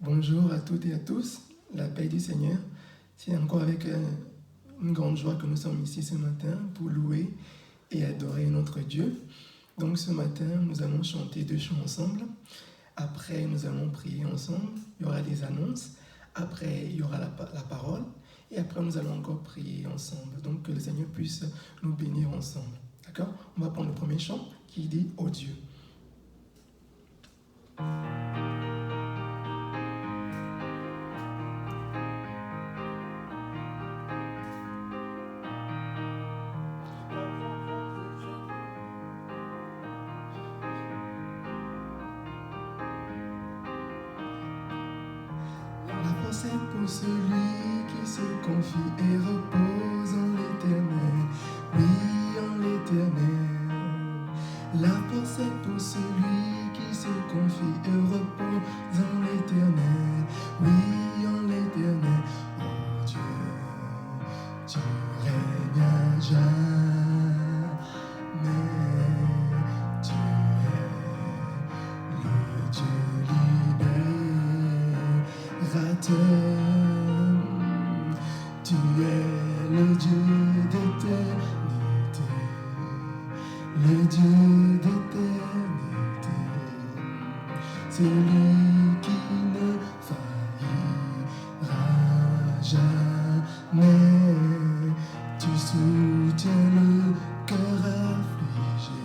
Bonjour à toutes et à tous, la paix du Seigneur. C'est encore avec une grande joie que nous sommes ici ce matin pour louer et adorer notre Dieu. Donc ce matin, nous allons chanter 2 chants ensemble. Après, nous allons prier ensemble. Il y aura des annonces. Après, il y aura la parole. Et après, nous allons encore prier ensemble. Donc que le Seigneur puisse nous bénir ensemble. D'accord? On va prendre le premier chant qui dit « Ô Dieu ». C'est pour celui qui se confie et repose en l'Éternel. Oui, en l'Éternel. La force est pour celui qui se confie et repose en l'Éternel. Oui, en l'Éternel. Oh Dieu, tu règnes à jamais. Tu es le Dieu tu es le Dieu d'éternité, le Dieu d'éternité, celui qui ne faillira jamais. Tu soutiens le cœur affligé,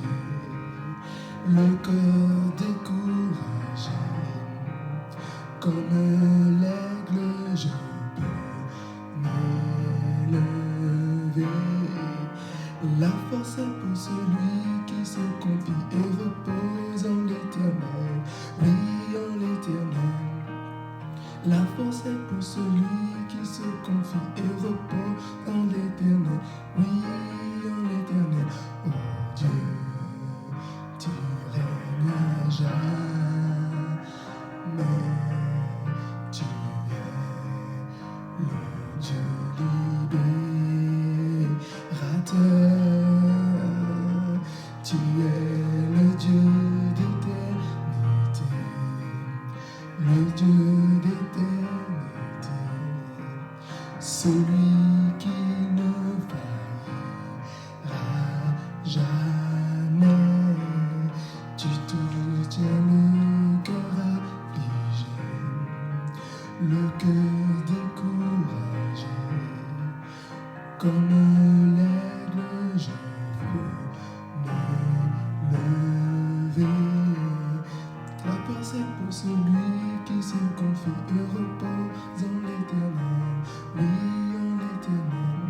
le cœur découragé, comme l'aigle je peux m'élever. La force est pour celui qui se confie et repose en l'Éternel. Oui, en l'Éternel. La force est pour celui qui se confie et repose en l'Éternel. Oui, en l'Éternel. Oh Dieu, tu règnes à jamais. Tu es le Dieu libérateur. Tu es le Dieu d'éternité, le Dieu d'éternité, celui qui ne faillira jamais. Tu soutiens le cœur affligé, le cœur découragé, comme l'aigle je veux m'élever. La force est pour celui qui se confie et repose en l'Éternel. Oui, en l'Éternel.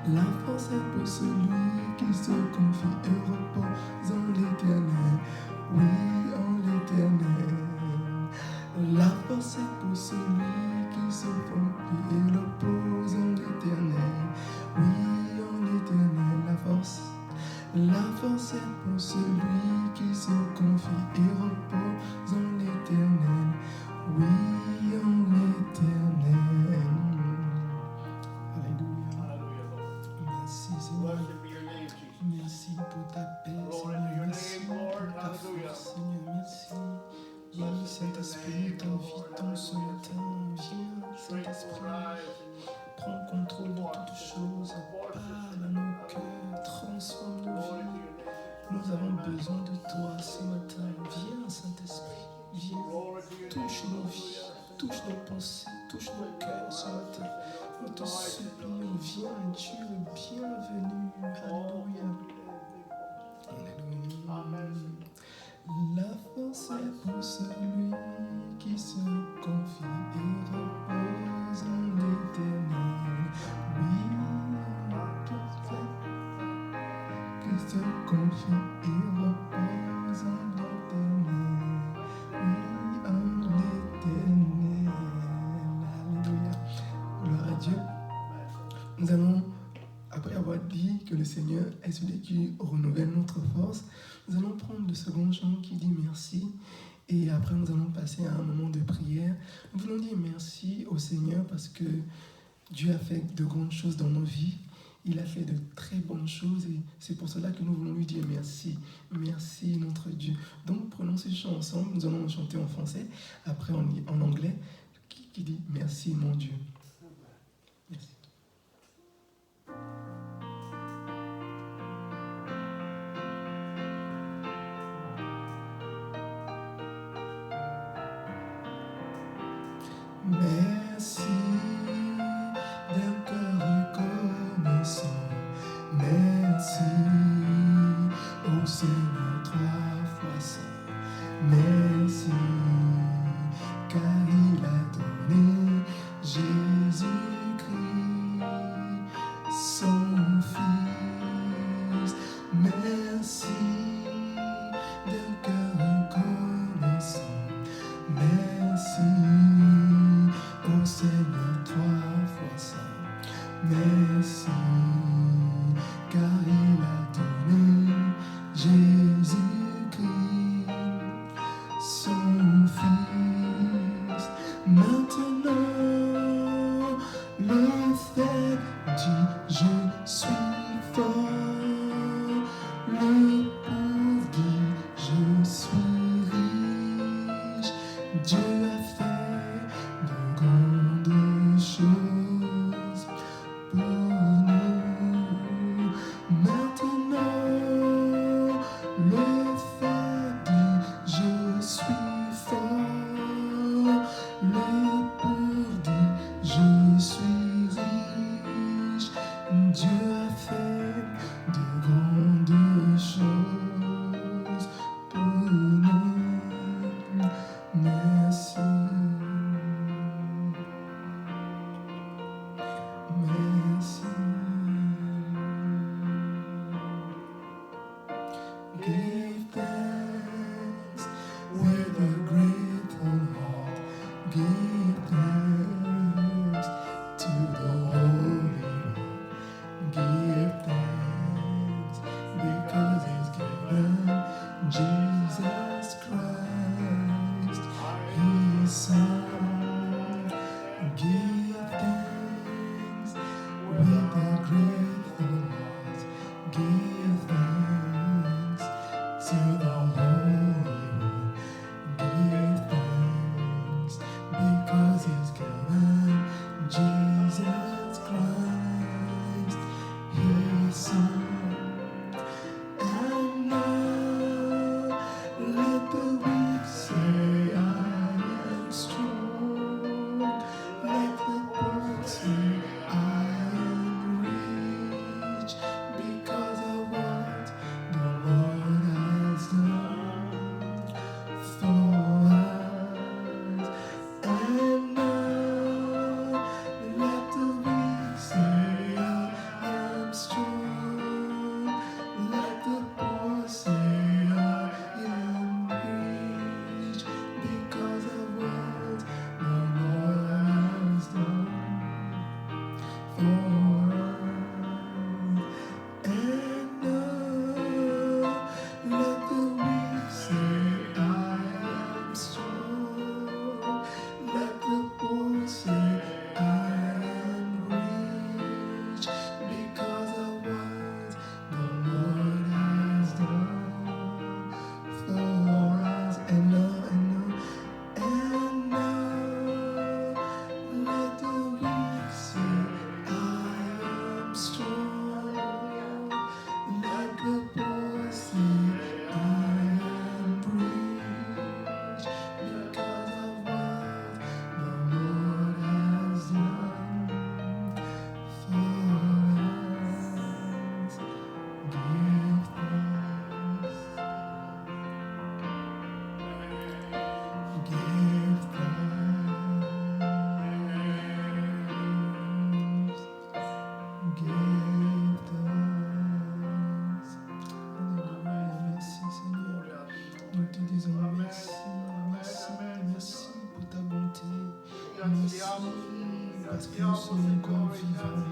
La force est pour celui qui se confie et repose en l'Éternel. Oui, en l'Éternel. La force est pour celui qui se confie et repose en l'Éternel. Oui, en l'Éternel. La force est pour celui qui se confie et repose en l'Éternel. Oui, en l'Éternel. Alléluia. Merci Seigneur. Merci pour ta paix, Seigneur. Merci pour ta force, Seigneur. Merci. Oui, Saint-Esprit, nous t'invitons ce matin. Viens, Saint-Esprit. Prends contrôle de toutes choses. Parle à nos cœurs. Transforme nos vies. Nous avons besoin de toi ce matin. Viens, Saint-Esprit. Viens. Touche nos vies. Touche nos pensées. Touche nos cœurs ce matin. Nous te supplions. Viens, tu es le bienvenu. Alléluia. Alléluia. La force est pour celui qui se confie et repose en l'Éternel. Oui, qui se confie et repose en l'Éternel. Oui, en l'Éternel. Alléluia. Gloire à Dieu. Nous allons, après avoir dit que le Seigneur est celui qui renouvelle notre force, nous allons prendre le second chant qui dit merci. Et après, nous allons passer à un moment de prière. Nous voulons dire merci au Seigneur parce que Dieu a fait de grandes choses dans nos vies. Il a fait de très bonnes choses et c'est pour cela que nous voulons lui dire merci. Merci notre Dieu. Donc prenons ce chant ensemble, nous allons chanter en français, après en anglais, qui dit merci mon Dieu. Merci. Merci d'un cœur reconnaissant. Merci au Seigneur 3 fois ça. Merci car il a donné Jésus-Christ, son Fils. Merci d'un cœur reconnaissant. Merci au Seigneur 3 fois ça. Merci car il a donné Jésus-Christ, son Fils. Maintenant, le fait dit je suis fort, le pauvre dit je suis riche. Dieu a fait de grandes choses pour nous. Maintenant, le fait dit je suis fort, le pauvre dit je suis riche. Dieu a fait de grandes choses pour nous. Merci. Merci. Give thanks with a grateful heart. Give thanks to the Holy One. Give thanks because He's given Jesus Christ, His Son. Give thanks with a grateful heart. Give thanks to the Holy One. Give thanks because He's given Jesus Christ, His Son. And now let the weak say I am strong. Let the poor say I am rich because of what the Lord has done for us. And now let the weak say I am strong. Let the poor say I am rich because of what the Lord has done for us. And now let the weak say I am strong. Let the poor say I am rich because of what the Lord has done for us. And now, let the weak say I am strong. Let the poor say I am rich because of what the Lord has done for us. Give thanks. Give thanks. Give thanks. Alléluia, merci Seigneur. Nous te disons merci, merci, merci pour ta bonté. Merci parce que nous sommes encore vivants.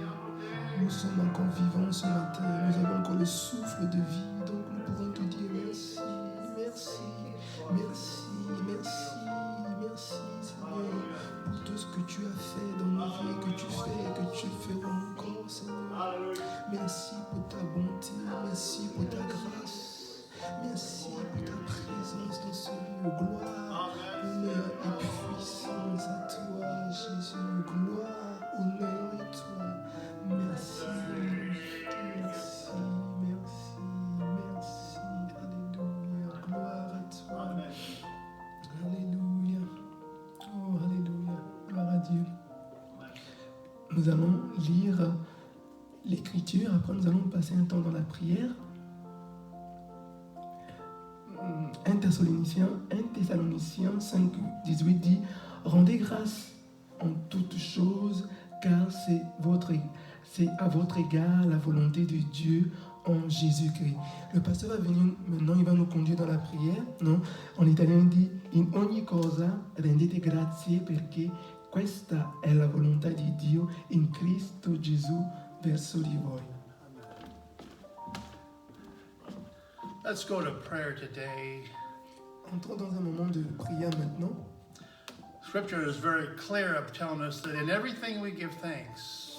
Nous sommes encore vivants ce matin. Nous avons encore le souffle de vie. Donc nous pouvons te dire merci, merci, merci, merci, merci Seigneur pour tout ce que tu as fait dans nos vies, que tu fais et que tu feras encore Seigneur. Gloire, honneur et puissance à toi, Jésus. Gloire, honneur et toi. Merci, merci, merci, merci. Alléluia. Gloire à toi. Alléluia. Oh, alléluia. Gloire à Dieu. Nous allons lire l'Écriture. Après, nous allons passer un temps dans la prière. 1 Thessaloniciens 5, 18 dit « Rendez grâce en toutes choses, car c'est à votre égard la volonté de Dieu en Jésus-Christ. » Le pasteur va venir maintenant, il va nous conduire dans la prière. Non? En italien, il dit « In ogni cosa rendete grazie perché questa è la volontà di Dio in Cristo Gesù verso di voi. » Let's go to prayer today. Entrons dans un moment de prière maintenant. Scripture is very clear of telling us that in everything we give thanks.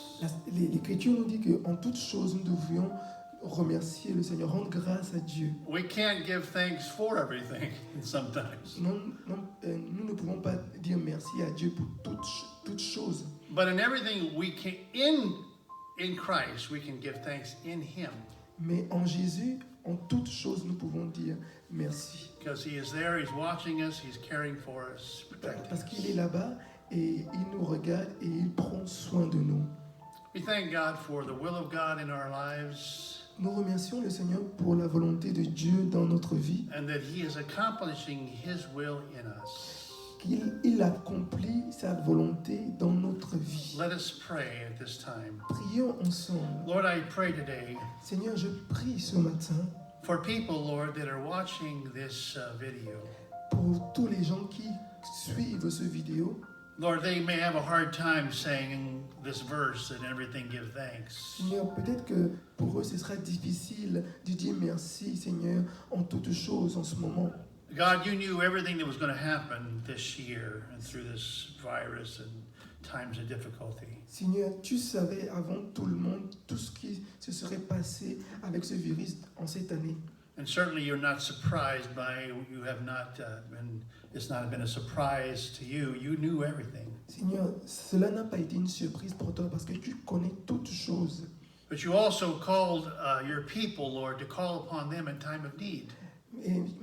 L'Écriture nous dit qu'en toutes choses, nous devrions remercier le Seigneur, rendre grâce à Dieu. We can't give thanks for everything sometimes. Nous ne pouvons pas dire merci à Dieu pour toutes choses. But in everything we can, in Christ, we can give thanks in Him. Mais en Jésus, en toutes choses, nous pouvons dire merci. Because He is there, He's watching us, He's caring for us, protecting Parce qu'il us. est là-bas et il nous regarde et il prend soin de nous. We thank God for the will of God in our lives. Nous remercions le Seigneur pour la volonté de Dieu dans notre vie, And that He is accomplishing His will in us. qu'il accomplit sa volonté dans notre vie. Let us pray at this time. Prions ensemble. Lord, I pray today Seigneur, je prie ce matin for people, Lord, that are watching this video. pour tous les gens qui suivent ce vidéo. Lord, they may have a hard time saying this verse and everything give thanks. Seigneur, peut-être que pour eux, ce sera difficile de dire merci, Seigneur, en toutes choses en ce moment. God, you knew everything that was going to happen this year and through this virus and times of difficulty. Seigneur, tu savais avant tout le monde tout ce qui se serait passé avec ce virus en cette année. And certainly you're not surprised by, you have not it's not been a surprise to you. You knew everything. Seigneur, cela n'a pas été une surprise pour toi parce que tu connais toutes choses. But you also called your people, Lord, to call upon them in time of need.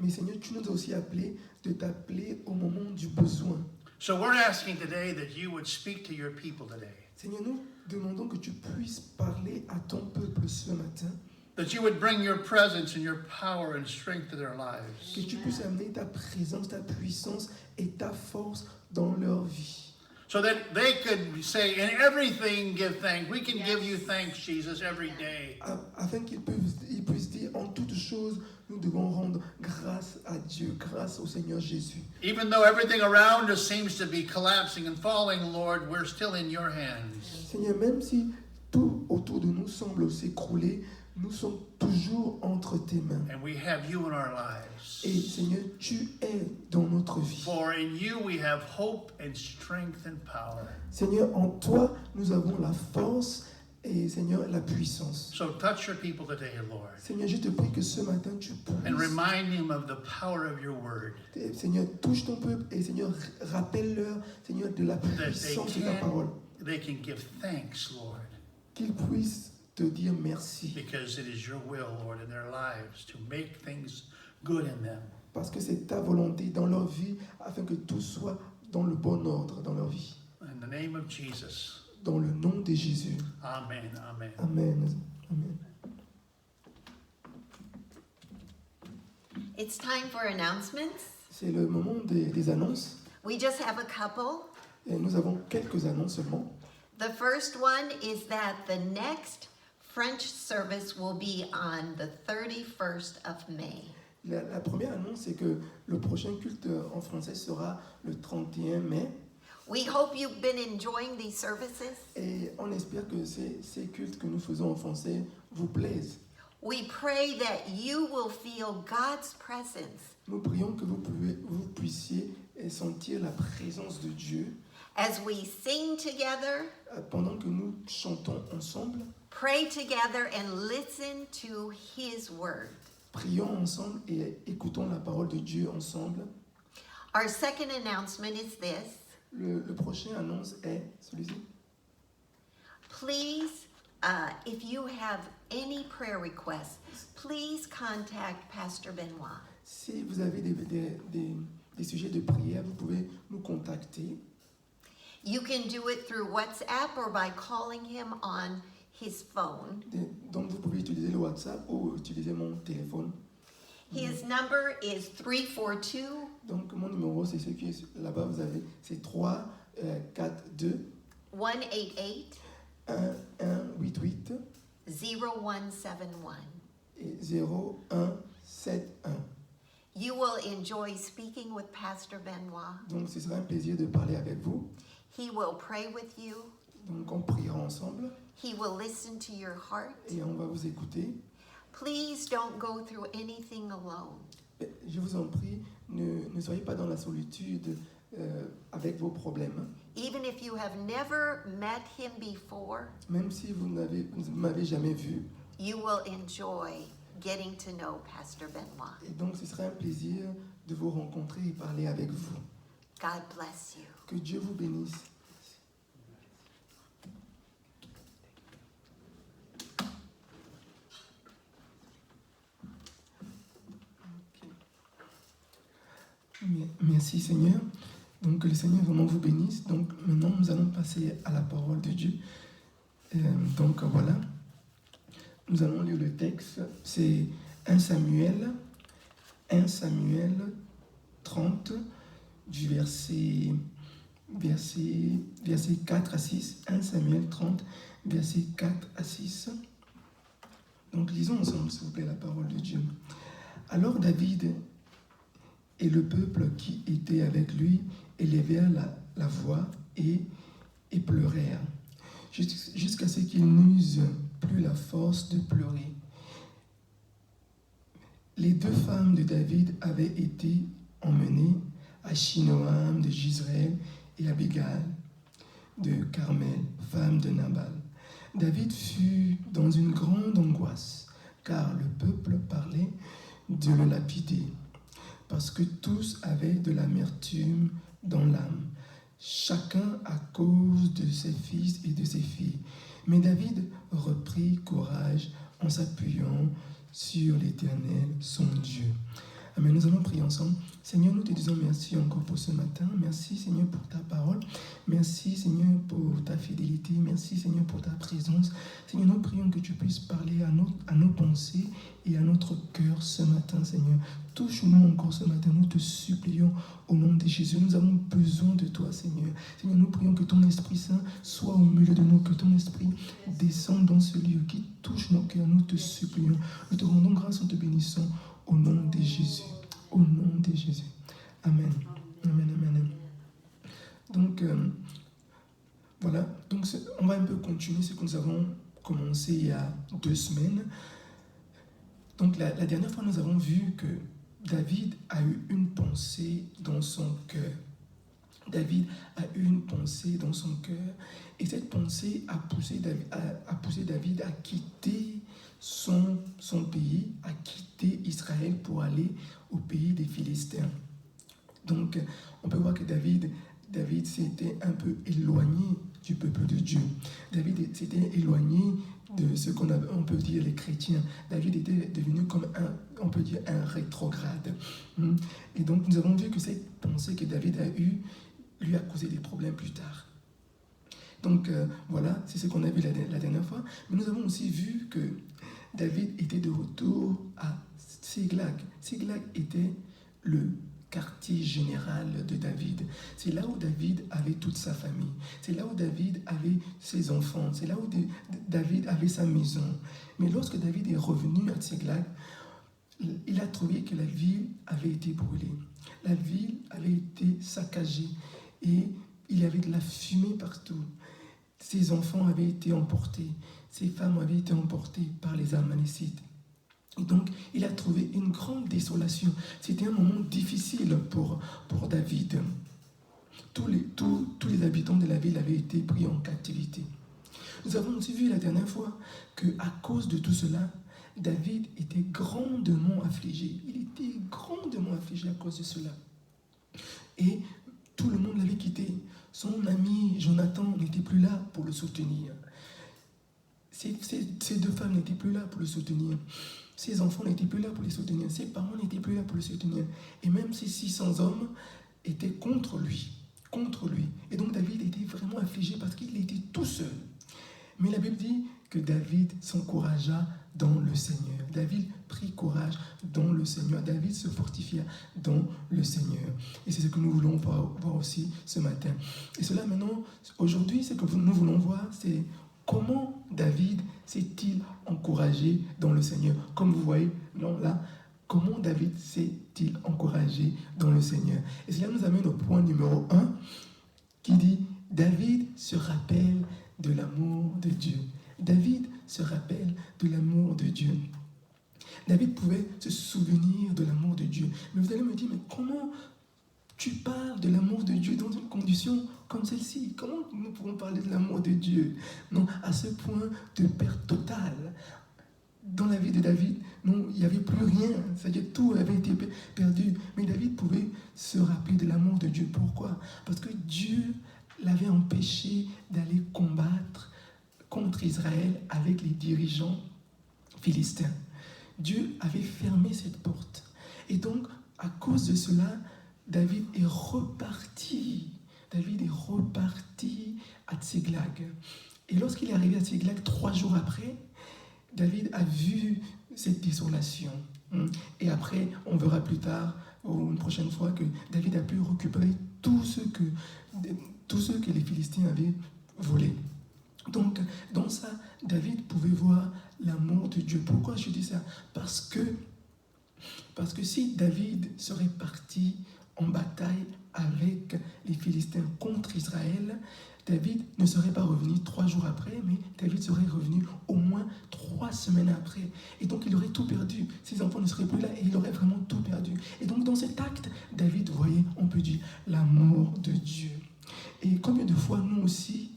Mais Seigneur, tu nous as aussi appelé de t'appeler au moment du besoin. So we're asking today that you would speak to your people today. Seigneur, nous demandons que tu puisses parler à ton peuple ce matin, That you would bring your presence and your power and strength to their lives. que tu puisses amener ta présence, ta puissance et ta force dans leur vie. So that they could say, in everything give thanks. We can give you thanks, Jesus, every day. Afin qu'ils puissent dire en toutes choses, nous devons rendre grâce à Dieu, grâce au Seigneur Jésus. Even though everything around us seems to be collapsing and falling, Lord, we're still in your hands. Seigneur, même si tout autour de nous semble s'écrouler, nous sommes toujours entre tes mains. And we have you in our lives. Et Seigneur, tu es dans notre vie. For in you we have hope and strength and power. Seigneur, en toi, nous avons la force et Seigneur, la puissance. So touch your people today, Lord. Seigneur, je te prie que ce matin, tu And puisses... remind them of the power of your word. Seigneur, touche ton peuple et Seigneur, rappelle-leur, Seigneur, de la puissance de ta parole. They can give thanks, Lord. Qu'ils puissent te dire merci. Because it is your will, Lord, in their lives to make things good in them. Parce que c'est ta volonté dans leur vie afin que tout soit dans le bon ordre dans leur vie. In the name of Jesus. Dans le nom de Jésus. Amen. Amen. Amen. Amen. It's time for announcements. C'est le moment des annonces. We just have a couple. Et nous avons quelques annonces seulement. The first one is that the next French service will be on the 31st of May. La première annonce, c'est que le prochain culte en français sera le 31 mai. We hope you've been enjoying these services. Et on espère que ces cultes que nous faisons en français vous plaisent. We pray that you will feel God's presence Nous prions que vous puissiez sentir la présence de Dieu as we sing together, pendant que nous chantons ensemble. pray together, and listen to His word. Prions ensemble et écoutons la parole de Dieu ensemble. Our second announcement is this. Le prochain annonce est celui-ci. Please, if you have any prayer requests, please contact Pastor Benoit. Si vous avez des sujets de prière, vous pouvez nous contacter. You can do it through WhatsApp or by calling him on his phone. Donc vous pouvez utiliser le WhatsApp ou utiliser mon téléphone. His number is 342 Donc mon numéro, c'est ce qui est là-bas, vous avez, c'est 3 4 2 188 1 1 8 8 0171. et 0 1 7 1. You will enjoy speaking with Pastor Benoit. Donc ce sera un plaisir de parler avec vous. He will pray with you. Donc on priera ensemble He will listen to your heart. et on va vous écouter. Please don't go through anything alone. Je vous en prie, ne soyez pas dans la solitude avec vos problèmes. Even if you have never met him before, Même si vous ne m'avez jamais vu. you will enjoy getting to know Pastor Benoit. Et donc ce sera un plaisir de vous rencontrer et parler avec vous. God bless you. Que Dieu vous bénisse. Merci Seigneur. Donc que le Seigneur vraiment vous bénisse. Donc maintenant nous allons passer à la parole de Dieu. Donc voilà. Nous allons lire le texte. C'est 1 Samuel 30 du verset 4 à 6. 1 Samuel 30, verset 4 à 6. Donc lisons ensemble s'il vous plaît la parole de Dieu. Alors David et le peuple qui était avec lui élevèrent la voix et pleurèrent, jusqu'à ce qu'ils n'eussent plus la force de pleurer. Les deux femmes de David avaient été emmenées, Achinoam de Jezreel et Abigail de Carmel, femme de Nabal. David fut dans une grande angoisse, car le peuple parlait de le lapider, parce que tous avaient de l'amertume dans l'âme, chacun à cause de ses fils et de ses filles. Mais David reprit courage en s'appuyant sur l'Éternel, son Dieu. Amen. Nous allons prier ensemble. Seigneur, nous te disons merci encore pour ce matin. Merci, Seigneur, pour ta parole. Merci, Seigneur, pour ta fidélité. Merci, Seigneur, pour ta présence. Seigneur, nous prions que tu puisses parler à nos pensées et à notre cœur ce matin, Seigneur. Touche-nous encore ce matin. Nous te supplions au nom de Jésus. Nous avons besoin de toi, Seigneur. Seigneur, nous prions que ton Esprit Saint soit au milieu de nous, que ton Esprit descende dans ce lieu, qui touche nos cœurs. Nous te supplions. Nous te rendons grâce en te bénissant. Au nom de Jésus. Au nom de Jésus. Amen. Amen, amen. Donc, voilà. Donc, on va un peu continuer ce que nous avons commencé il y a 2 semaines. Donc, la dernière fois, nous avons vu que David a eu une pensée dans son cœur. David a eu une pensée dans son cœur. Et cette pensée a poussé David à quitter son pays, à quitter Israël pour aller au pays des Philistins. Donc, on peut voir que David s'était un peu éloigné du peuple de Dieu. David s'était éloigné de ce on peut dire les chrétiens. David était devenu comme un rétrograde. Et donc, nous avons vu que cette pensée que David a eue lui a causé des problèmes plus tard. Donc, voilà, c'est ce qu'on a vu la dernière fois. Mais nous avons aussi vu que David était de retour à Tsiglag. Tsiglag était le quartier général de David. C'est là où David avait toute sa famille. C'est là où David avait ses enfants. C'est là où David avait sa maison. Mais lorsque David est revenu à Tsiglag, il a trouvé que la ville avait été brûlée. La ville avait été saccagée et il y avait de la fumée partout. Ses enfants avaient été emportés. Ses femmes avaient été emportées par les Amalécites. Et donc, il a trouvé une grande désolation. C'était un moment difficile pour David. Tous les habitants de la ville avaient été pris en captivité. Nous avons aussi vu la dernière fois qu'à cause de tout cela, David était grandement affligé. Il était grandement affligé à cause de cela. et tout le monde l'avait quitté. Son ami Jonathan n'était plus là pour le soutenir. Ses deux femmes n'étaient plus là pour le soutenir. Ses enfants n'étaient plus là pour le soutenir. Ses parents n'étaient plus là pour le soutenir. Et même ces 600 hommes étaient contre lui. Et donc David était vraiment affligé parce qu'il était tout seul. Mais la Bible dit que David s'encouragea dans le Seigneur. David prit courage dans le Seigneur. David se fortifia dans le Seigneur. Et c'est ce que nous voulons voir aussi ce matin. Et cela maintenant, aujourd'hui, ce que nous voulons voir, c'est comment David s'est-il encouragé dans le Seigneur. Comme vous voyez, non, là, comment David s'est-il encouragé dans le Seigneur. Et cela nous amène au point numéro 1 qui dit « David se rappelle de l'amour de Dieu ». David se rappelle de l'amour de Dieu. David pouvait se souvenir de l'amour de Dieu. Mais vous allez me dire, mais comment tu parles de l'amour de Dieu dans une condition comme celle-ci? Comment nous pouvons parler de l'amour de Dieu? Non, à ce point de perte totale. Dans la vie de David, non, il n'y avait plus rien. C'est-à-dire tout avait été perdu. Mais David pouvait se rappeler de l'amour de Dieu. Pourquoi? Parce que Dieu l'avait empêché d'aller combattre contre Israël avec les dirigeants philistins. Dieu avait fermé cette porte. Et donc, à cause de cela, David est reparti. David est reparti à Tsiglag. Et lorsqu'il est arrivé à Tsiglag, 3 jours après, David a vu cette désolation. Et après, on verra plus tard, ou une prochaine fois, que David a pu récupérer tout ce que les Philistins avaient volé. Donc, dans ça, David pouvait voir l'amour de Dieu. Pourquoi je dis ça? Parce que si David serait parti en bataille avec les Philistins contre Israël, David ne serait pas revenu 3 jours après, mais David serait revenu au moins 3 semaines après. Et donc, il aurait tout perdu. Ses enfants ne seraient plus là et il aurait vraiment tout perdu. Et donc, dans cet acte, David voyait, on peut dire, l'amour de Dieu. Et combien de fois, nous aussi,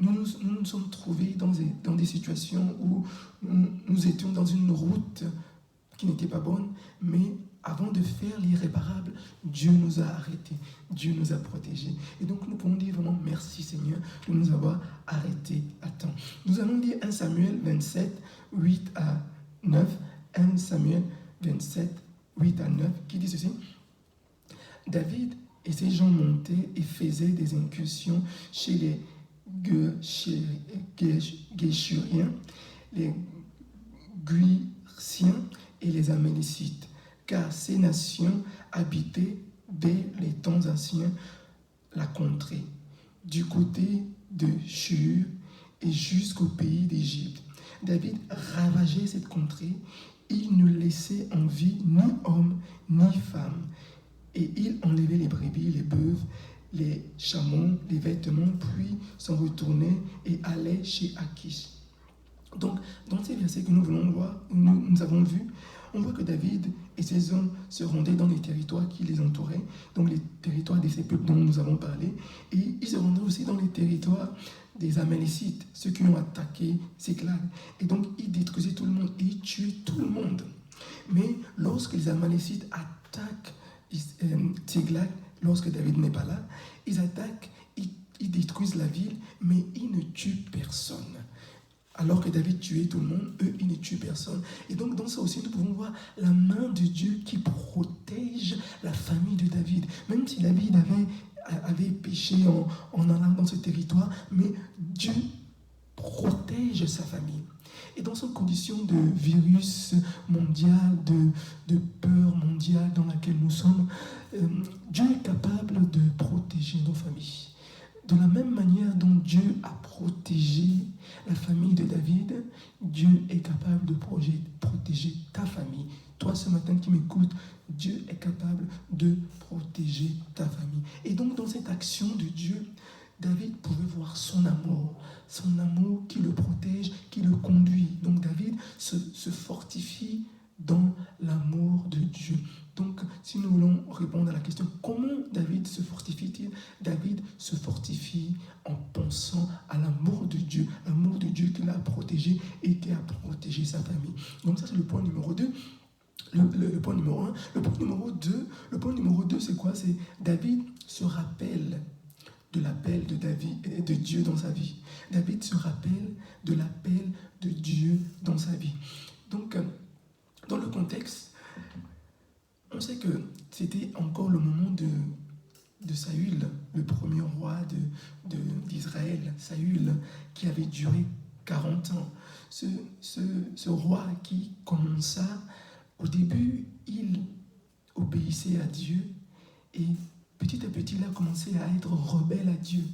nous nous sommes trouvés dans des situations où nous étions dans une route qui n'était pas bonne, mais avant de faire l'irréparable, Dieu nous a arrêtés, Dieu nous a protégés. Et donc nous pouvons dire vraiment merci Seigneur de nous avoir arrêtés à temps. Nous allons lire 1 Samuel 27, 8 à 9. 1 Samuel 27, 8 à 9, qui dit ceci. David et ses gens montaient et faisaient des incursions chez les Géshuriens, les Guirsiens et les Amélécites, car ces nations habitaient dès les temps anciens la contrée, du côté de Shur et jusqu'au pays d'Égypte. David ravageait cette contrée, il ne laissait en vie ni homme ni femme, et il enlevait les brebis, les bœufs, les chameaux, les vêtements, puis s'en retournait et allait chez Akish. Donc, dans ces versets que nous voulons voir, nous avons vu, on voit que David et ses hommes se rendaient dans les territoires qui les entouraient, donc les territoires de ces peuples dont nous avons parlé, et ils se rendaient aussi dans les territoires des Amélécites, ceux qui ont attaqué Tsiglag. Et donc, ils détruisaient tout le monde et ils tuaient tout le monde. Mais lorsque les Amélécites attaquent Tsiglag, lorsque David n'est pas là, ils attaquent, ils détruisent la ville, mais ils ne tuent personne. Alors que David tuait tout le monde, eux, ils ne tuent personne. Et donc, dans ça aussi, nous pouvons voir la main de Dieu qui protège la famille de David. Même si David avait péché en allant dans ce territoire, mais Dieu protège sa famille. Et dans cette condition de virus mondial, de peur mondiale dans laquelle nous sommes, Dieu est capable de protéger nos familles. De la même manière dont Dieu a protégé la famille de David, Dieu est capable de protéger ta famille. Toi, ce matin qui m'écoutes, Dieu est capable de protéger ta famille. Et donc, dans cette action de Dieu, David pouvait voir son amour qui le protège, qui le conduit. Donc, David se fortifie dans l'amour de Dieu. Donc, si nous voulons répondre à la question, comment David se fortifie-t-il? David se fortifie en pensant à l'amour de Dieu qui l'a protégé et qui a protégé sa famille. Donc ça, c'est le point numéro 2. Le point numéro 1. Le point numéro 2, c'est quoi? C'est David se rappelle de l'appel de David, de Dieu dans sa vie. David se rappelle de l'appel de Dieu dans sa vie. Donc, dans le contexte, on sait que c'était encore le moment de Saül, le premier roi d'Israël, Saül, qui avait duré 40 ans. Ce roi qui commença, au début, il obéissait à Dieu et petit à petit, il a commencé à être rebelle à Dieu.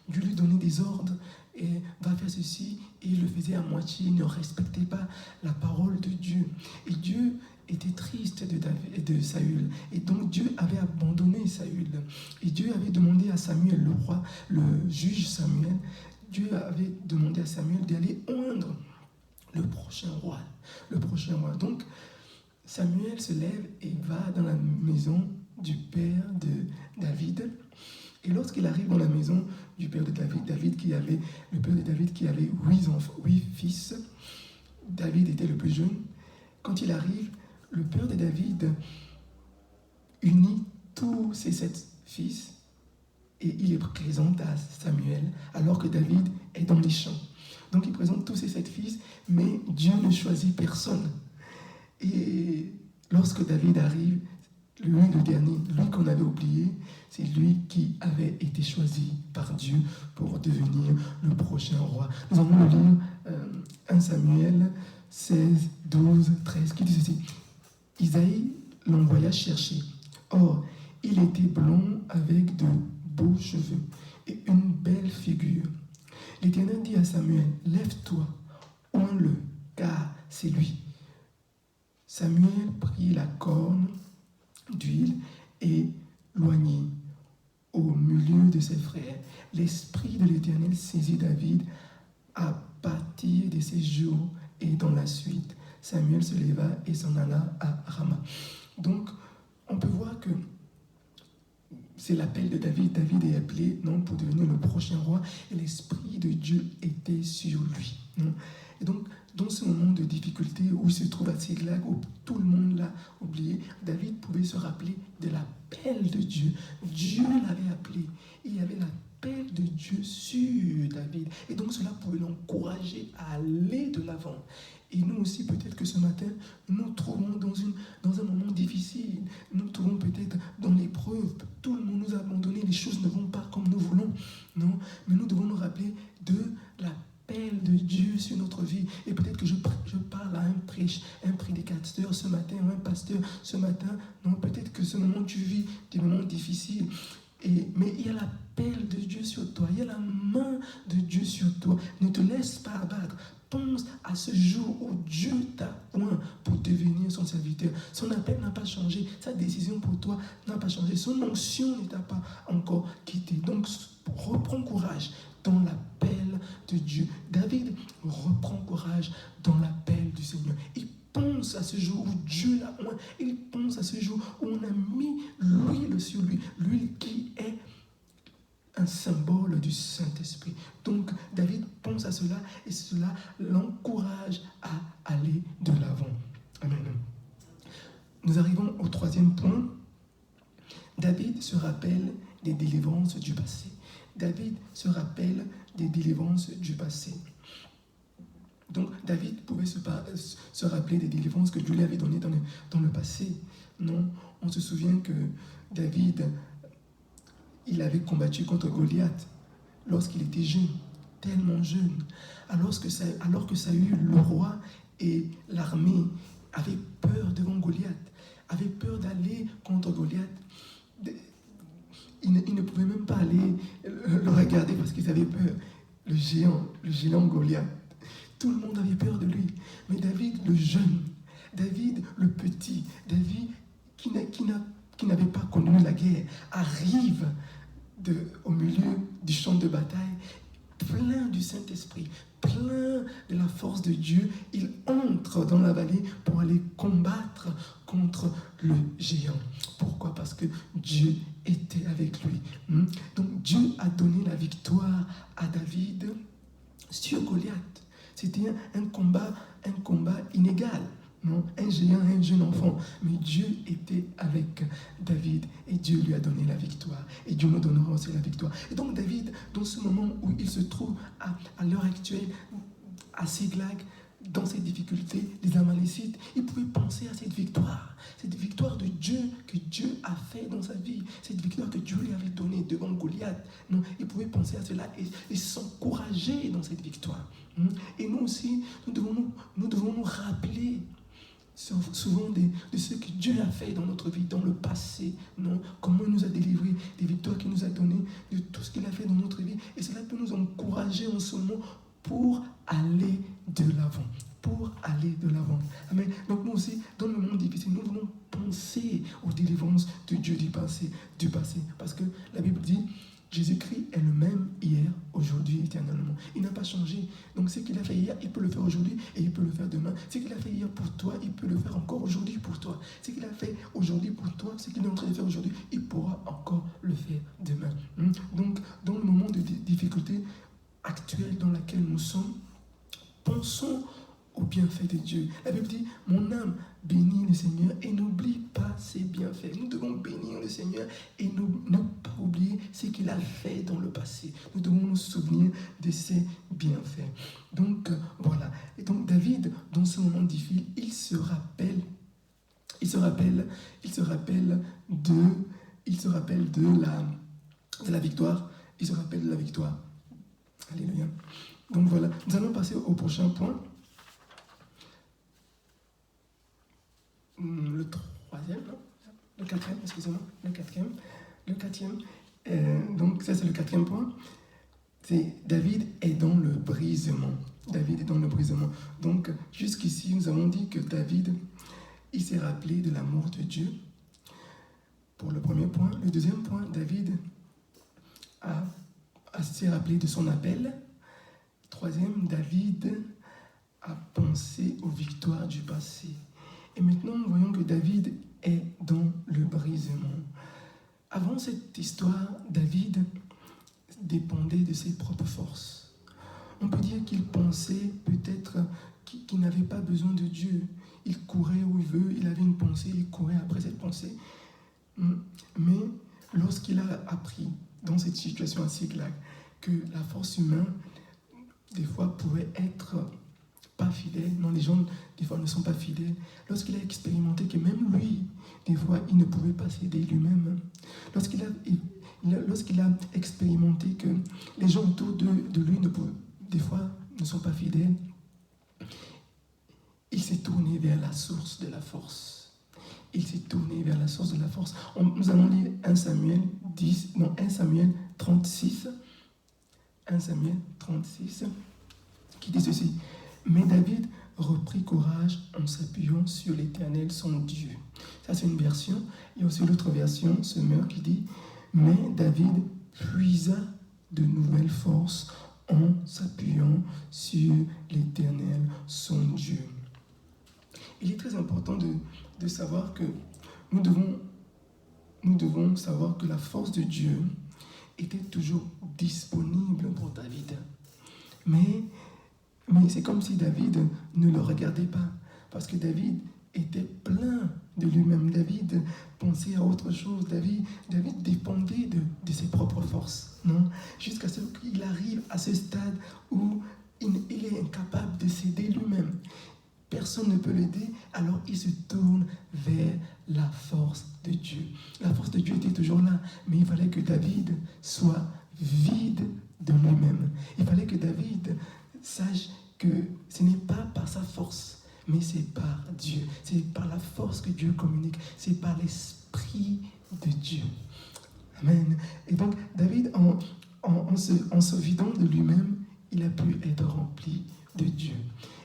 Dieu lui donnait des ordres et va faire ceci, et il le faisait à moitié, il ne respectait pas la parole de Dieu. Et Dieu était triste de Saül. Et donc Dieu avait abandonné Saül. Et Dieu avait demandé à Samuel, le roi, le juge Samuel, Dieu avait demandé à Samuel d'aller oindre le prochain roi. Donc Samuel se lève et va dans la maison du père de David. Et lorsqu'il arrive dans la maison du père de David, le père de David qui avait 8 fils, David était le plus jeune. Quand il arrive, le père de David unit tous ses 7 fils et il les présente à Samuel alors que David est dans les champs. Donc il présente tous ses 7 fils, mais Dieu ne choisit personne. Et lorsque David arrive, lui, le dernier, lui qu'on avait oublié, c'est lui qui avait été choisi par Dieu pour devenir le prochain roi. Nous allons le lire 1 Samuel 16, 12, 13, qui dit ceci. Isaïe l'envoya chercher. Or, il était blond avec de beaux cheveux et une belle figure. L'Éternel dit à Samuel, lève-toi, oins-le, car c'est lui. Samuel prit la corne d'huile et loignit au milieu de ses frères. L'Esprit de l'Éternel saisit David à partir de ses jours et dans la suite. Samuel se leva et s'en alla à Rama. Donc, on peut voir que c'est l'appel de David. David est appelé pour devenir le prochain roi et l'Esprit de Dieu était sur lui. Et donc, dans ce moment de difficulté où il se trouve à Tsiglag, où tout le monde l'a oublié, David pouvait se rappeler de l'appel de Dieu. Dieu l'avait appelé. Il y avait l'appel de Dieu sur David. Et donc, cela pouvait l'encourager à aller de l'avant. Et nous aussi, peut-être que ce matin, nous nous trouvons dans un moment difficile. Nous nous trouvons peut-être dans l'épreuve. Tout le monde nous a abandonnés. Les choses ne vont pas comme nous voulons. Non, mais nous devons nous rappeler de l'appel de Dieu sur notre vie. Et peut-être que je parle à un prédicateur ce matin, ou un pasteur ce matin. Non, peut-être que ce moment tu vis des moments difficiles. Mais il y a l'appel de Dieu sur toi. Il y a la main de Dieu sur toi. Ne te laisse pas abattre. Pense à ce jour où Dieu t'a oint pour devenir son serviteur. Son appel n'a pas changé. Sa décision pour toi n'a pas changé. Son onction ne t'a pas encore quitté. Donc, reprends courage dans l'appel de Dieu. David reprend courage dans l'appel du Seigneur. Il pense à ce jour où Dieu l'a oint. Il pense à ce jour où on a mis l'huile sur lui. L'huile qui est un symbole du Saint-Esprit. Donc, David pense à cela et cela l'encourage à aller de l'avant. Amen. Nous arrivons au 3e point. David se rappelle des délivrances du passé. David se rappelle des délivrances du passé. Donc, David pouvait se rappeler des délivrances que Dieu lui avait données dans le passé. Non, on se souvient que David, il avait combattu contre Goliath lorsqu'il était jeune, tellement jeune. Alors que Saül, le roi et l'armée avaient peur devant Goliath, avaient peur d'aller contre Goliath. Ils ne pouvaient même pas aller le regarder parce qu'ils avaient peur. Le géant Goliath. Tout le monde avait peur de lui. Mais David, le jeune, David, le petit, David qui n'avait pas connu la guerre, arrive au milieu du champ de bataille, plein du Saint-Esprit, plein de la force de Dieu. Il entre dans la vallée pour aller combattre contre le géant. Pourquoi? Parce que Dieu était avec lui. Donc Dieu a donné la victoire à David sur Goliath. C'était un combat inégal. Non, un géant, un jeune enfant. Mais Dieu était avec David et Dieu lui a donné la victoire. et Dieu nous donnera aussi la victoire. Et donc David, dans ce moment où il se trouve à l'heure actuelle, à Siglag, dans ses difficultés, les Amalécites, il pouvait penser à cette victoire de Dieu que Dieu a fait dans sa vie, cette victoire que Dieu lui avait donnée devant Goliath. Non, il pouvait penser à cela et s'encourager dans cette victoire. Et nous aussi, nous devons nous rappeler souvent de ce que Dieu a fait dans notre vie, dans le passé, non? Comment il nous a délivrés, des victoires qu'il nous a données, de tout ce qu'il a fait dans notre vie. Et cela peut nous encourager en ce moment pour aller de l'avant. Amen. Donc nous aussi, dans le monde difficile, nous devons penser aux délivrances de Dieu du passé. Parce que la Bible dit, Jésus-Christ est le même hier, aujourd'hui, éternellement. Il n'a pas changé. Donc ce qu'il a fait hier, il peut le faire aujourd'hui et il peut le faire demain. Ce qu'il a fait hier pour toi, il peut le faire encore aujourd'hui pour toi. Ce qu'il a fait aujourd'hui pour toi, ce qu'il est en train de faire aujourd'hui, il pourra encore le faire demain. Donc dans le moment de difficulté actuelle dans laquelle nous sommes, pensons au bienfait de Dieu. La Bible dit, mon âme bénit le Seigneur et n'oublie pas ses bienfaits. Nous devons bénir le Seigneur et ne pas oublier ce qu'il a fait dans le passé. Nous devons nous souvenir de ses bienfaits. Donc, voilà. Et donc, David, dans ce moment difficile, il se rappelle de la victoire. Il se rappelle de la victoire. Alléluia. Donc voilà, nous allons passer au prochain point. Le quatrième. Donc ça c'est le quatrième point. C'est David est dans le brisement. Donc jusqu'ici nous avons dit que David, il s'est rappelé de l'amour de Dieu. Pour le premier point. Le deuxième point, David s'est rappelé de son appel. Troisième, David a pensé aux victoires du passé. Et maintenant, nous voyons que David est dans le brisement. Avant cette histoire, David dépendait de ses propres forces. On peut dire qu'il pensait peut-être qu'il n'avait pas besoin de Dieu. Il courait où il veut, il avait une pensée, il courait après cette pensée. Mais lorsqu'il a appris dans cette situation à Siglag que la force humaine, des fois, pouvait être pas fidèle. Non, les gens, des fois, ne sont pas fidèles. Lorsqu'il a expérimenté que même lui, des fois, il ne pouvait pas s'aider lui-même. Lorsqu'il a expérimenté que les gens autour de lui, des fois, ne sont pas fidèles, il s'est tourné vers la source de la force. Nous allons lire 1 Samuel 36. 1 Samuel 36, qui dit ceci. Mais David reprit courage en s'appuyant sur l'Éternel, son Dieu. Ça, c'est une version. Il y a aussi l'autre version, Semeur, qui dit mais David puisa de nouvelles forces en s'appuyant sur l'Éternel, son Dieu. Il est très important de savoir que nous devons savoir que la force de Dieu était toujours disponible pour David. Mais c'est comme si David ne le regardait pas. Parce que David était plein de lui-même. David pensait à autre chose. David dépendait de ses propres forces. Non? Jusqu'à ce qu'il arrive à ce stade où il est incapable de s'aider lui-même. Personne ne peut l'aider, alors il se tourne vers la force de Dieu. La force de Dieu était toujours là, mais il fallait que David soit vide de lui-même. Il fallait que David sache que ce n'est pas par sa force, mais c'est par Dieu. C'est par la force que Dieu communique. C'est par l'Esprit de Dieu. Amen. Et donc, David, en se vidant de lui-même, il a pu être rempli de Dieu.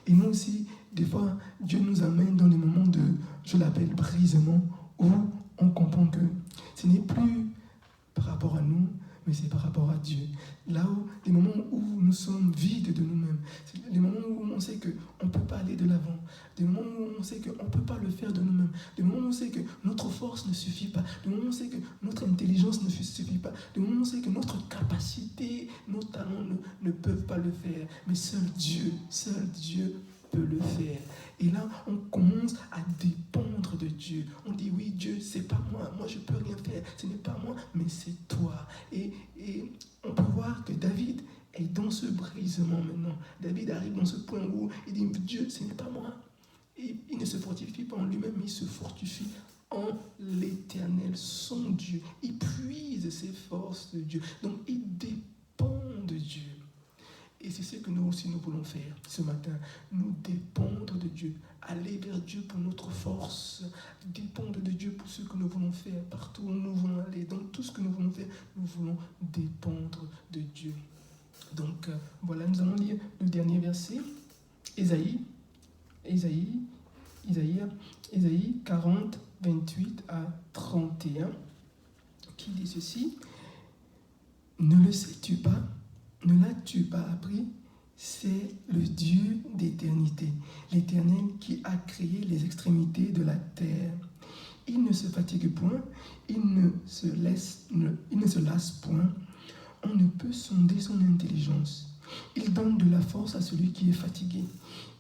Et nous aussi, des fois, Dieu nous amène dans des moments de, je l'appelle brisement, où on comprend que ce n'est plus par rapport à nous, mais c'est par rapport à Dieu. Là où, des moments où nous sommes vides de nous-mêmes, c'est des moments où on sait qu'on ne peut pas aller de l'avant, des moments où on sait qu'on ne peut pas le faire de nous-mêmes, des moments où on sait que notre force ne suffit pas, des moments où on sait que notre intelligence ne suffit pas, des moments où on sait que notre capacité, nos talents ne peuvent pas le faire, mais seul Dieu peut le faire. Et là, on commence à dépendre de Dieu. On dit, oui, Dieu, c'est pas moi je peux rien faire, ce n'est pas moi, mais c'est toi. fortifie en l'Éternel, son Dieu. Il puise ses forces de Dieu. Donc, il dépend de Dieu. Et c'est ce que nous aussi nous voulons faire ce matin. Nous dépendre de Dieu. Aller vers Dieu pour notre force. Dépendre de Dieu pour ce que nous voulons faire. Partout où nous voulons aller. Dans tout ce que nous voulons faire, nous voulons dépendre de Dieu. Donc, voilà, nous allons lire le dernier verset. Ésaïe 40, 28 à 31, qui dit ceci. Ne le sais-tu pas? Ne l'as-tu pas appris? C'est le Dieu d'éternité, l'Éternel qui a créé les extrémités de la terre. Il ne se fatigue point, il ne se lasse point. On ne peut sonder son intelligence. Il donne de la force à celui qui est fatigué.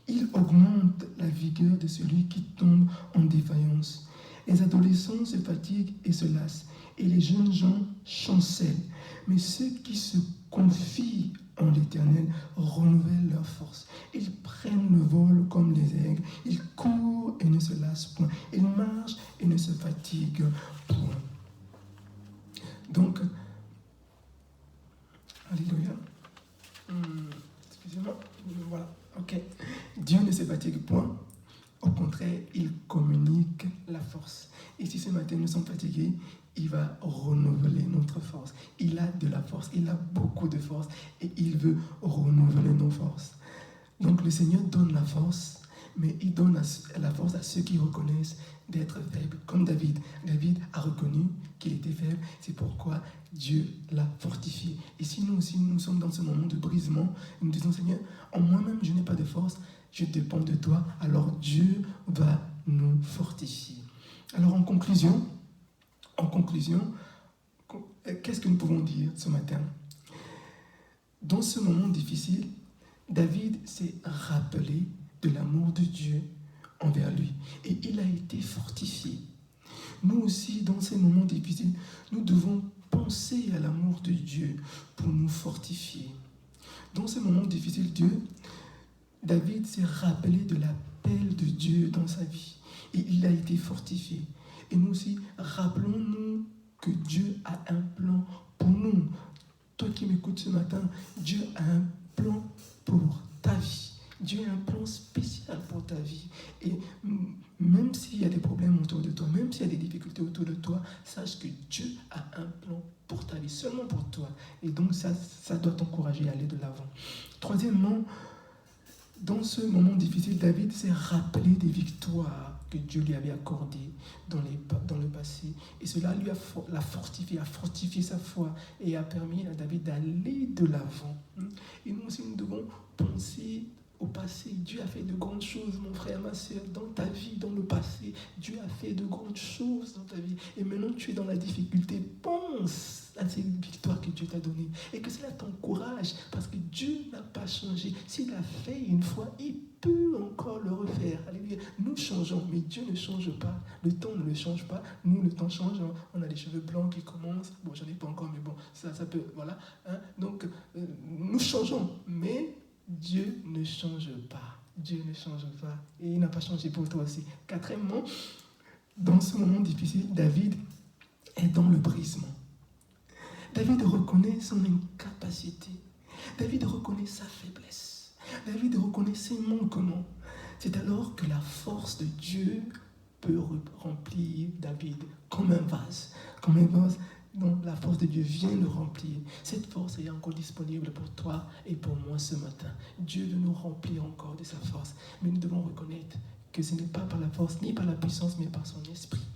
Il augmente la vigueur de celui qui tombe en défaillance. Les adolescents se fatiguent et se lassent, et les jeunes gens chancellent. Mais ceux qui se confient en l'Éternel renouvellent leur force. Ils prennent le vol comme les aigles. Ils courent et ne se lassent point. Ils marchent et ne se fatiguent point. Donc, alléluia. Excusez-moi. Voilà. Ok. Dieu ne se fatigue point. Au contraire, il communique la force. Et si ce matin nous sommes fatigués, il va renouveler notre force. Il a de la force, il a beaucoup de force et il veut renouveler nos forces. Donc le Seigneur donne la force, mais il donne la force à ceux qui reconnaissent d'être faibles. Comme David. David a reconnu qu'il était faible, c'est pourquoi Dieu l'a fortifié. Et si nous aussi, nous sommes dans ce moment de brisement, nous disons, Seigneur, en moi-même, je n'ai pas de force, je dépends de toi, alors Dieu va nous fortifier. Alors en conclusion, qu'est-ce que nous pouvons dire ce matin? Dans ce moment difficile, David s'est rappelé de l'amour de Dieu envers lui et il a été fortifié. Nous aussi, dans ces moments difficiles, nous devons penser à l'amour de Dieu pour nous fortifier. Dans ces moments difficiles, David s'est rappelé de l'appel de Dieu dans sa vie et il a été fortifié. Et nous aussi, rappelons-nous que Dieu a un plan pour nous. Toi qui m'écoutes ce matin, Dieu a un plan pour ta vie. Dieu a un plan spécial pour ta vie. Et même s'il y a des problèmes autour de toi, même s'il y a des difficultés autour de toi, sache que Dieu a un plan pour ta vie, seulement pour toi. Et donc ça doit t'encourager à aller de l'avant. Troisièmement, dans ce moment difficile, David s'est rappelé des victoires que Dieu lui avait accordées dans le passé. Et cela lui a fortifié sa foi et a permis à David d'aller de l'avant. Et nous aussi, nous devons penser au passé. Dieu a fait de grandes choses, mon frère, ma soeur, dans ta vie, dans le passé. Dieu a fait de grandes choses dans ta vie. Et maintenant, tu es dans la difficulté. Pense à ces victoires que Dieu t'a données. Et que cela t'encourage, parce que Dieu n'a pas changé. S'il a fait une fois, il peut encore le refaire. Alléluia. Nous changeons, mais Dieu ne change pas. Le temps ne le change pas. Nous, le temps change. On a des cheveux blancs qui commencent. Bon, j'en ai pas encore, mais bon, ça peut, voilà. Donc, nous changeons, mais Dieu ne change pas. Dieu ne change pas. Et il n'a pas changé pour toi aussi. Quatrièmement, dans ce moment difficile, David est dans le brisement. David reconnaît son incapacité. David reconnaît sa faiblesse. David reconnaît ses manquements. C'est alors que la force de Dieu peut remplir David comme un vase. Comme un vase dont la force de Dieu vient le remplir. Cette force est encore disponible pour toi et pour moi ce matin. Dieu veut nous remplir encore de sa force. Mais nous devons reconnaître que ce n'est pas par la force ni par la puissance, mais par son esprit.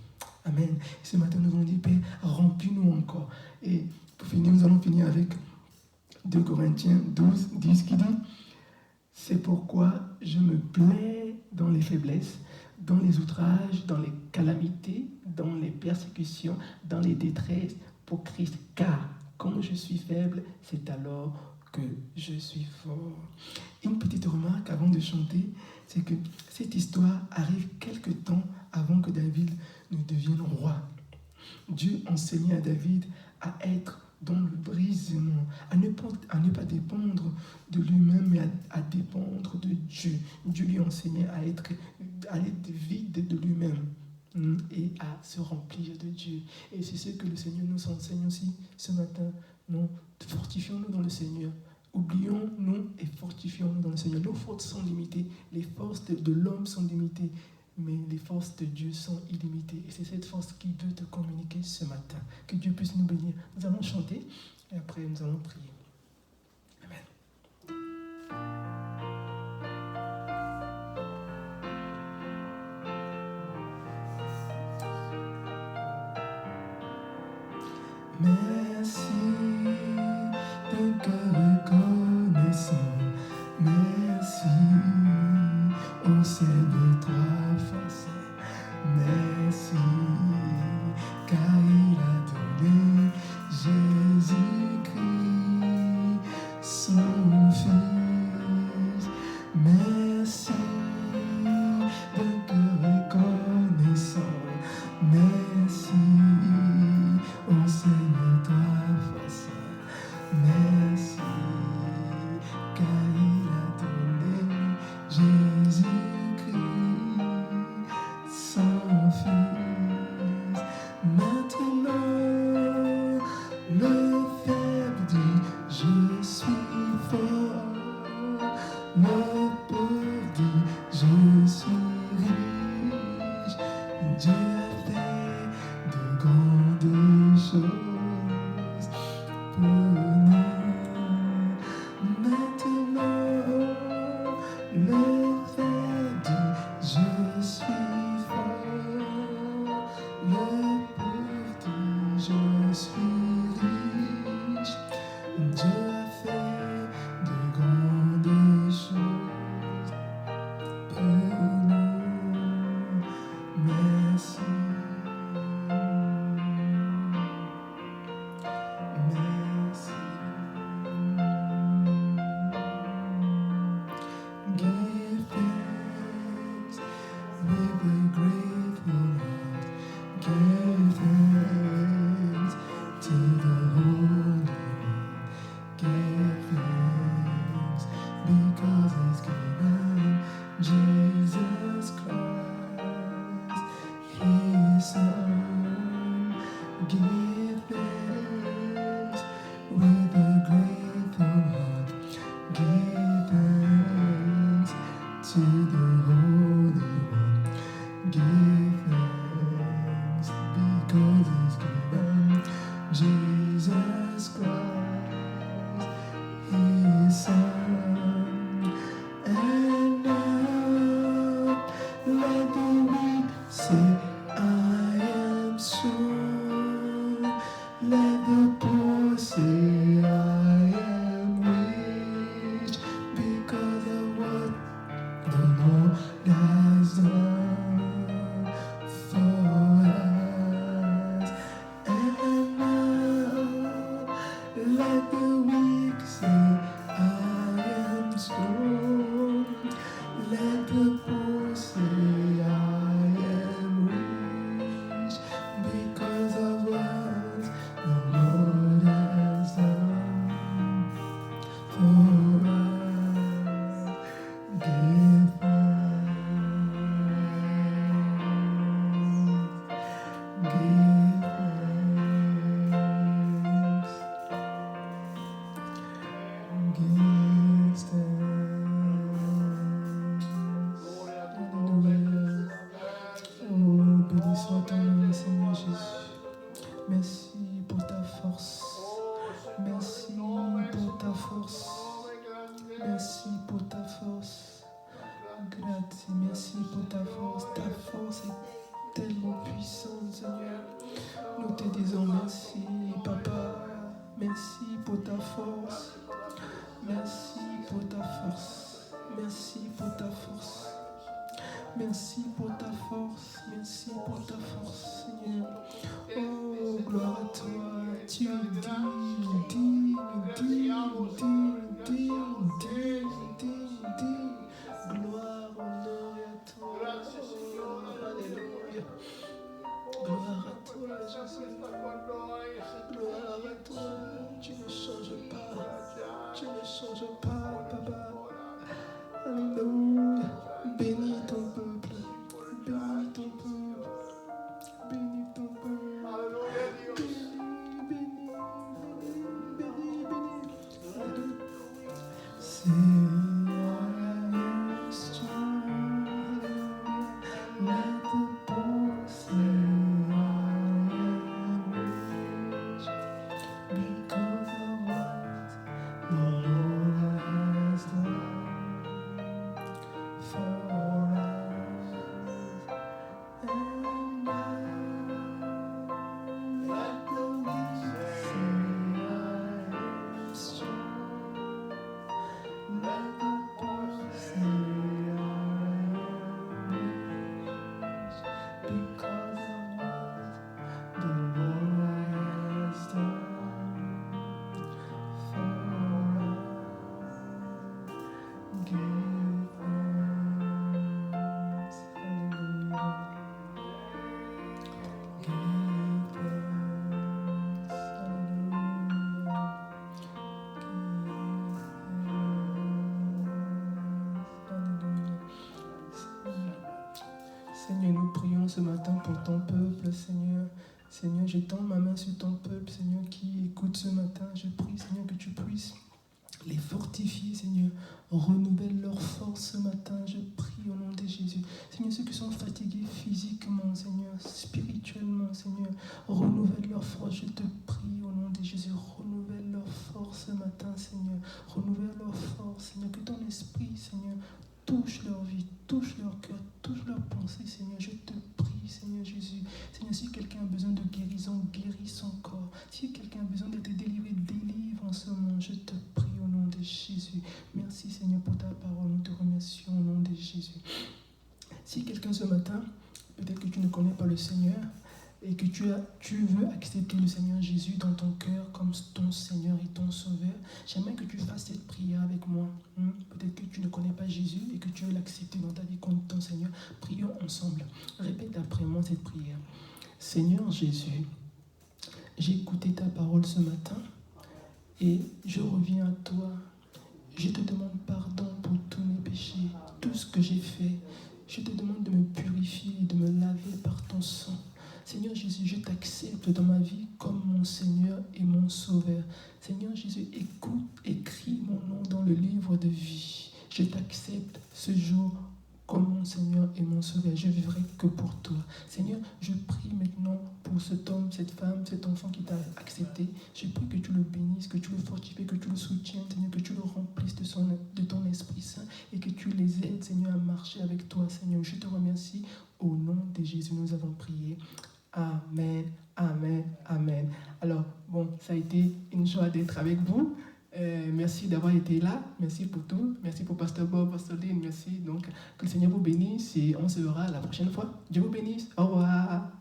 Amen. Ce matin, nous allons dire, Père, remplis-nous encore. Et pour finir, nous allons finir avec 2 Corinthiens 12, 10 qui dit « C'est pourquoi je me plais dans les faiblesses, dans les outrages, dans les calamités, dans les persécutions, dans les détresses, pour Christ. Car quand je suis faible, c'est alors que je suis fort. » Une petite remarque avant de chanter, c'est que cette histoire arrive quelque temps avant que David ne devienne roi. Dieu enseignait à David à être dans le brisement, à ne pas dépendre de lui-même, mais à dépendre de Dieu. Dieu lui enseignait à être vide de lui-même. se remplir de Dieu. Et c'est ce que le Seigneur nous enseigne aussi ce matin. Non, fortifions-nous dans le Seigneur. Oublions-nous et fortifions-nous dans le Seigneur. Nos forces sont limitées, les forces de l'homme sont limitées, mais les forces de Dieu sont illimitées. Et c'est cette force qui veut te communiquer ce matin. Que Dieu puisse nous bénir. Nous allons chanter et après nous allons prier. Merci d'un cœur reconnaissant. Merci, on sait de toi force. Merci, car il a donné Jésus-Christ, son Fils. Merci d'un cœur reconnaissant. Merci, ô Seigneur, toi force. Merci, car il a donné Jésus-Christ, son Fils. Maintenant, le faible dit, je suis fort. Le pauvre dit, je suis riche. Dieu a fait de grandes choses pour nous. Maintenant, le fait dit, je suis fort. Le pauvre dit, je suis riche. Dieu a fait de grandes choses pour nous. Merci. Merci. Give thanks with a grateful heart. Give thanks to the Holy One. Give thanks because He's given Jesus Christ, His Son. Give thanks with a grateful heart. Give thanks to the Holy One. Give thanks because He's given Jesus Christ, His Son. And now let the weak say, I am strong. Let the poor say, I am rich because of what the Lord has done for us. And now let the weak say, I am strong. Let the poor say, I am rich because of what the Lord has done for us. Give thanks. Give thanks. Give thanks. Alléluia. Oh, béni soit ton nom, Seigneur Jésus. Merci pour ta force. Merci pour ta force. Merci pour ta force. Grazie, merci pour ta force. Ta force est tellement puissante, Seigneur. Nous te disons merci, Papa. Merci pour ta force. Merci pour ta force. Merci pour ta force. Merci pour ta force. Merci pour ta force, Seigneur. Oh, gloire à toi. Tu es digne, digne, digne, digne, digne, digne, digne, digne. Gloire, honneur et à toi. Alléluia. Gloire à toi, Jésus. Gloire à toi. Tu ne changes pas. Tu ne changes pas, Papa. Alléluia. Bénis ton peuple. Bénis ton peuple. Bénis ce matin pour ton peuple, Seigneur. Seigneur, j'étends ma main sur ton peuple, Seigneur, qui écoute ce matin. Je prie, Seigneur, que tu puisses les fortifier, Seigneur. Renouvelle leur force ce matin, je prie au nom de Jésus. Seigneur, ceux qui sont fatigués physiquement, Seigneur, spirituellement, Seigneur, renouvelle leur force, je te prie au nom de Jésus. Renouvelle leur force ce matin, Seigneur. Renouvelle leur force, Seigneur. Que ton esprit, Seigneur, touche leur vie, touche leur cœur, touche leurs pensées, Seigneur. Je te prie, Seigneur Jésus. Seigneur, si quelqu'un a besoin de guérison, guéris son corps. Si quelqu'un a besoin d'être délivré, délivre en ce moment. Je te prie au nom de Jésus. Merci, Seigneur, pour ta parole. Nous te remercions au nom de Jésus. Si quelqu'un ce matin, peut-être que tu ne connais pas le Seigneur, et que tu veux accepter le Seigneur Jésus dans ton cœur comme ton Seigneur et ton Sauveur, j'aimerais que tu fasses cette prière avec moi. Peut-être que tu ne connais pas Jésus et que tu veux l'accepter dans ta vie comme ton Seigneur. Prions ensemble. Répète après moi cette prière. Seigneur Jésus, j'ai écouté ta parole ce matin et je reviens à toi. Je te demande pardon pour tous mes péchés, tout ce que j'ai fait. Je te demande de me purifier et de me laver par ton sang. Seigneur Jésus, je t'accepte dans ma vie comme mon Seigneur et mon Sauveur. Seigneur Jésus, écoute, écris mon nom dans le livre de vie. Je t'accepte ce jour comme mon Seigneur et mon Sauveur. Je vivrai que pour toi. Seigneur, je prie maintenant pour cet homme, cette femme, cet enfant qui t'a accepté. Je prie que tu le bénisses, que tu le fortifies, que tu le soutiennes, Seigneur, que tu le remplisses de ton Esprit Saint et que tu les aides, Seigneur, à marcher avec toi, Seigneur. Je te remercie. Au nom de Jésus, nous avons prié. Amen, amen, amen. Alors, bon, ça a été une joie d'être avec vous. Merci d'avoir été là. Merci pour tout. Merci pour Pasteur Bob, Pasteur Lynn. Merci. Donc, que le Seigneur vous bénisse et on se verra la prochaine fois. Dieu vous bénisse. Au revoir.